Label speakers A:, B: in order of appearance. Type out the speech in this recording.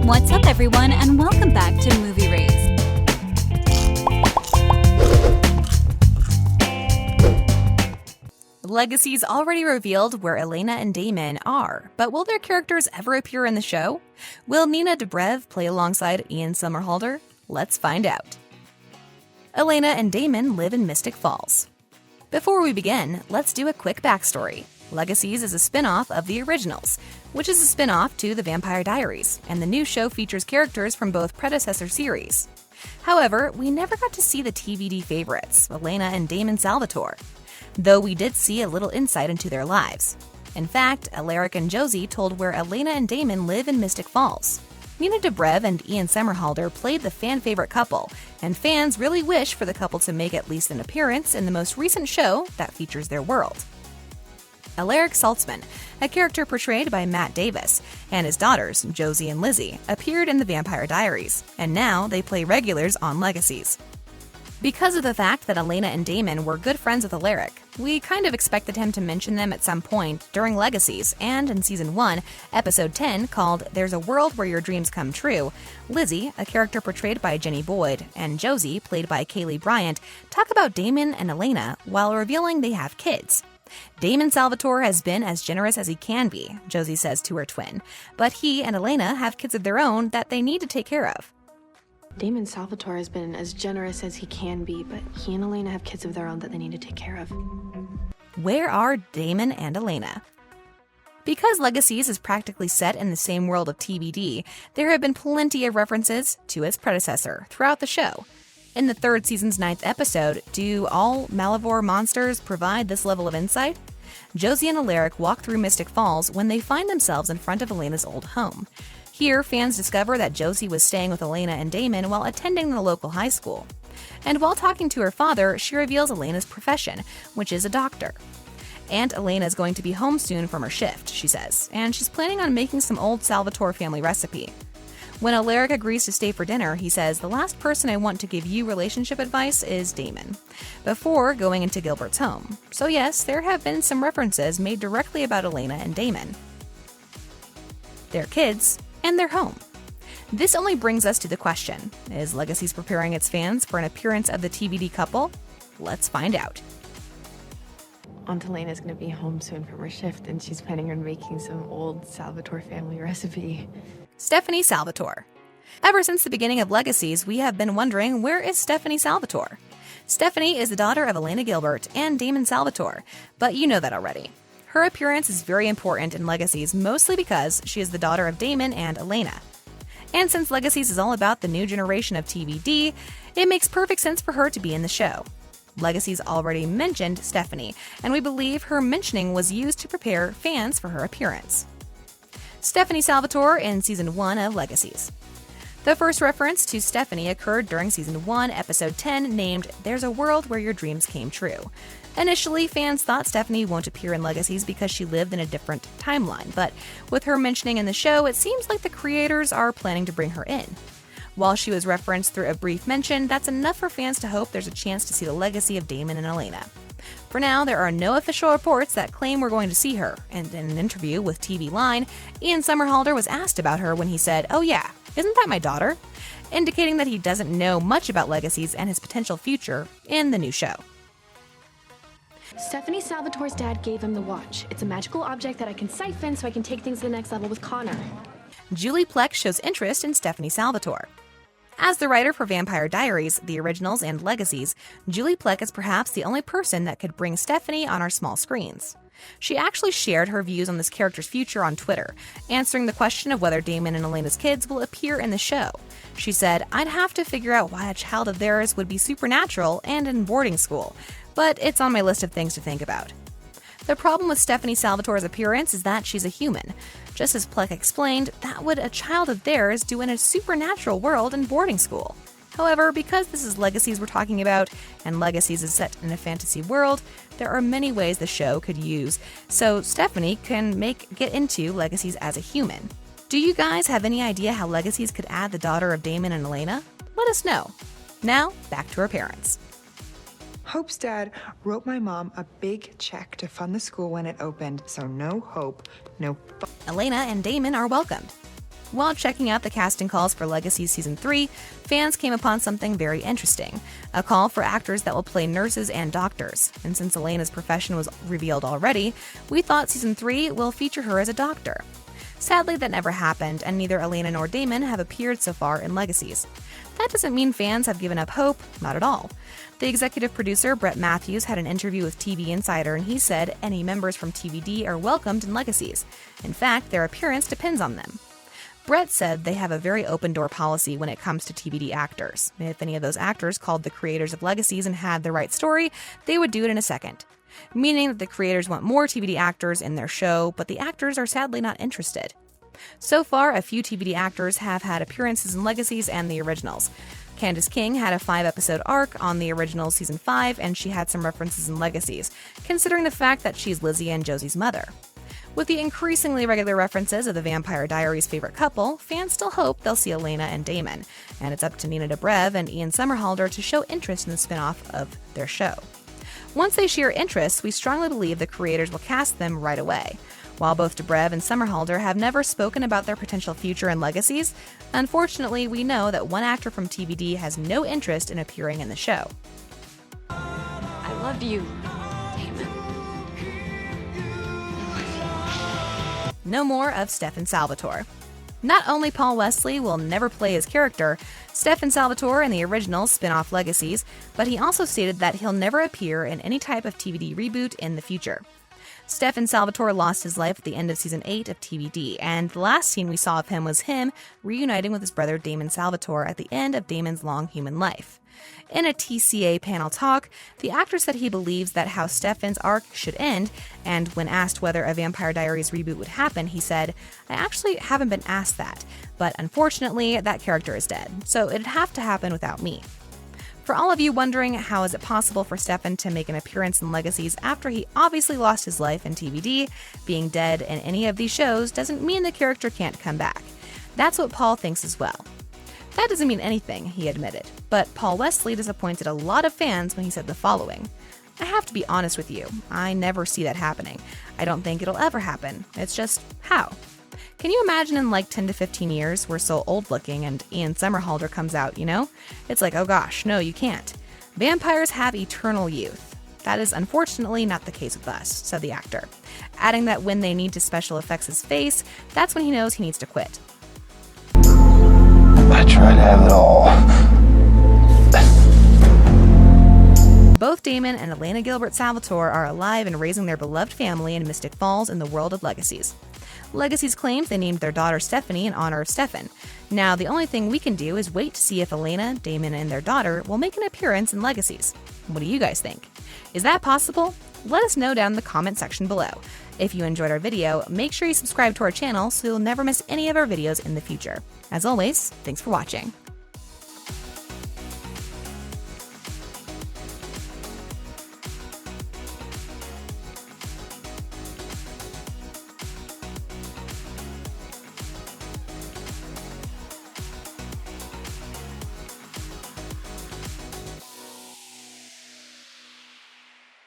A: What's up, everyone, and welcome back to Movie Raise. Legacies already revealed where Elena and Damon are, but will their characters ever appear in the show? Will Nina Dobrev play alongside Ian Somerhalder? Let's find out. Elena and Damon live in Mystic Falls. Before we begin, let's do a quick backstory. Legacies is a spin-off of The Originals, which is a spin-off to The Vampire Diaries, and the new show features characters from both predecessor series. However, we never got to see the TVD favorites, Elena and Damon Salvatore, though we did see a little insight into their lives. In fact, Alaric and Josie told where Elena and Damon live in Mystic Falls. Nina Dobrev and Ian Somerhalder played the fan-favorite couple, and fans really wish for the couple to make at least an appearance in the most recent show that features their world. Alaric Saltzman, a character portrayed by Matt Davis, and his daughters, Josie and Lizzie, appeared in The Vampire Diaries, and now they play regulars on Legacies. Because of the fact that Elena and Damon were good friends with Alaric, we kind of expected him to mention them at some point during Legacies, and in Season 1, Episode 10, called There's a World Where Your Dreams Come True, Lizzie, a character portrayed by Jenny Boyd, and Josie, played by Kaylee Bryant, talk about Damon and Elena while revealing they have kids. Damon Salvatore has been as generous as he can be, Josie says to her twin, but he and Elena have kids of their own that they need to take care of.
B: Damon Salvatore has been as generous as he can be, but he and Elena have kids of their own that they need to take care of.
A: Where are Damon and Elena? Because Legacies is practically set in the same world of TBD, there have been plenty of references to its predecessor throughout the show. In the third season's 9th episode, do all Malivore monsters provide this level of insight? Josie and Alaric walk through Mystic Falls when they find themselves in front of Elena's old home. Here, fans discover that Josie was staying with Elena and Damon while attending the local high school. And while talking to her father, she reveals Elena's profession, which is a doctor. Aunt Elena is going to be home soon from her shift, she says, and she's planning on making some old Salvatore family recipe. When Alaric agrees to stay for dinner, he says, "The last person I want to give you relationship advice is Damon," before going into Gilbert's home. So yes, there have been some references made directly about Elena and Damon, their kids, and their home. This only brings us to the question, is Legacies preparing its fans for an appearance of the TBD couple? Let's find out.
B: Aunt Elena's gonna be home soon from her shift, and she's planning on making some old Salvatore family recipe.
A: STEFANIE Salvatore. Ever since the beginning of Legacies, we have been wondering, where is STEFANIE Salvatore? STEFANIE is the daughter of Elena Gilbert and Damon Salvatore, but you know that already. Her appearance is very important in Legacies, mostly because she is the daughter of Damon and Elena. And since Legacies is all about the new generation of TBD, it makes perfect sense for her to be in the show. Legacies already mentioned STEFANIE, and we believe her mentioning was used to prepare fans for her appearance. STEFANIE Salvatore in Season 1 of Legacies. The first reference to STEFANIE occurred during Season 1, Episode 10, named There's a World Where Your Dreams Came True. Initially, fans thought STEFANIE won't appear in Legacies because she lived in a different timeline, but with her mentioning in the show, it seems like the creators are planning to bring her in. While she was referenced through a brief mention, that's enough for fans to hope there's a chance to see the legacy of Damon and Elena. For now, there are no official reports that claim we're going to see her, and in an interview with TV Line, Ian Somerhalder was asked about her when he said, "Oh yeah, isn't that my daughter?" indicating that he doesn't know much about Legacies and his potential future in the new show.
C: STEFANIE Salvatore's dad gave him the watch. It's a magical object that I can siphon so I can take things to the next level with Connor.
A: Julie Plec shows interest in STEFANIE Salvatore. As the writer for Vampire Diaries, The Originals, and Legacies, Julie Plec is perhaps the only person that could bring STEFANIE on our small screens. She actually shared her views on this character's future on Twitter, answering the question of whether Damon and Elena's kids will appear in the show. She said, "I'd have to figure out why a child of theirs would be supernatural and in boarding school, but it's on my list of things to think about." The problem with STEFANIE Salvatore's appearance is that she's a human. Just as Plec explained, that would a child of theirs do in a supernatural world in boarding school. However, because this is Legacies we're talking about, and Legacies is set in a fantasy world, there are many ways the show could use, so STEFANIE can get into Legacies as a human. Do you guys have any idea how Legacies could add the daughter of Damon and Elena? Let us know. Now, back to her parents.
D: Hope's dad wrote my mom a big check to fund the school when it opened, so no Hope, no
A: Elena and Damon are welcomed. While checking out the casting calls for Legacies Season 3, fans came upon something very interesting, a call for actors that will play nurses and doctors. And since Elena's profession was revealed already, we thought Season 3 will feature her as a doctor. Sadly, that never happened, and neither Elena nor Damon have appeared so far in Legacies. That doesn't mean fans have given up hope, not at all. The executive producer, Brett Matthews, had an interview with TV Insider, and he said any members from TVD are welcomed in Legacies. In fact, their appearance depends on them. Brett said they have a very open-door policy when it comes to TVD actors. If any of those actors called the creators of Legacies and had the right story, they would do it in a second. Meaning that the creators want more TVD actors in their show, but the actors are sadly not interested. So far, a few TVD actors have had appearances in Legacies and the originals. Candace King had a 5-episode arc on the original Season 5, and she had some references in Legacies, considering the fact that she's Lizzie and Josie's mother. With the increasingly regular references of the Vampire Diaries favorite couple, fans still hope they'll see Elena and Damon, and it's up to Nina Dobrev and Ian Somerhalder to show interest in the spin-off of their show. Once they share interests, we strongly believe the creators will cast them right away. While both Dobrev and Somerhalder have never spoken about their potential future in Legacies, unfortunately, we know that one actor from TVD has no interest in appearing in the show.
C: I love you, Damon.
A: No more of Stefan Salvatore. Not only Paul Wesley will never play his character, Stefan Salvatore in the original spin-off Legacies, but he also stated that he'll never appear in any type of TVD reboot in the future. Stefan Salvatore lost his life at the end of Season 8 of TVD, and the last scene we saw of him was him reuniting with his brother Damon Salvatore at the end of Damon's long human life. In a TCA panel talk, the actor said he believes that how Stefan's arc should end, and when asked whether a Vampire Diaries reboot would happen, he said, "I actually haven't been asked that, but unfortunately that character is dead, so it'd have to happen without me." For all of you wondering how is it possible for Stefan to make an appearance in Legacies after he obviously lost his life in TVD, being dead in any of these shows doesn't mean the character can't come back. That's what Paul thinks as well. That doesn't mean anything, he admitted, but Paul Wesley disappointed a lot of fans when he said the following: "I have to be honest with you, I never see that happening. I don't think it'll ever happen. It's just, how? Can you imagine in like 10 to 15 years we're so old looking and Ian Somerhalder comes out, you know? It's like, oh gosh, no, you can't. Vampires have eternal youth. That is unfortunately not the case with us," said the actor, adding that when they need to special effects his face, that's when he knows he needs to quit.
E: I try to have it all.
A: Both Damon and Elena Gilbert Salvatore are alive and raising their beloved family in Mystic Falls in the world of Legacies. Legacies claims they named their daughter Stephanie in honor of Stefan. Now, the only thing we can do is wait to see if Elena, Damon, and their daughter will make an appearance in Legacies. What do you guys think? Is that possible? Let us know down in the comment section below. If you enjoyed our video, make sure you subscribe to our channel so you'll never miss any of our videos in the future. As always, thanks for watching.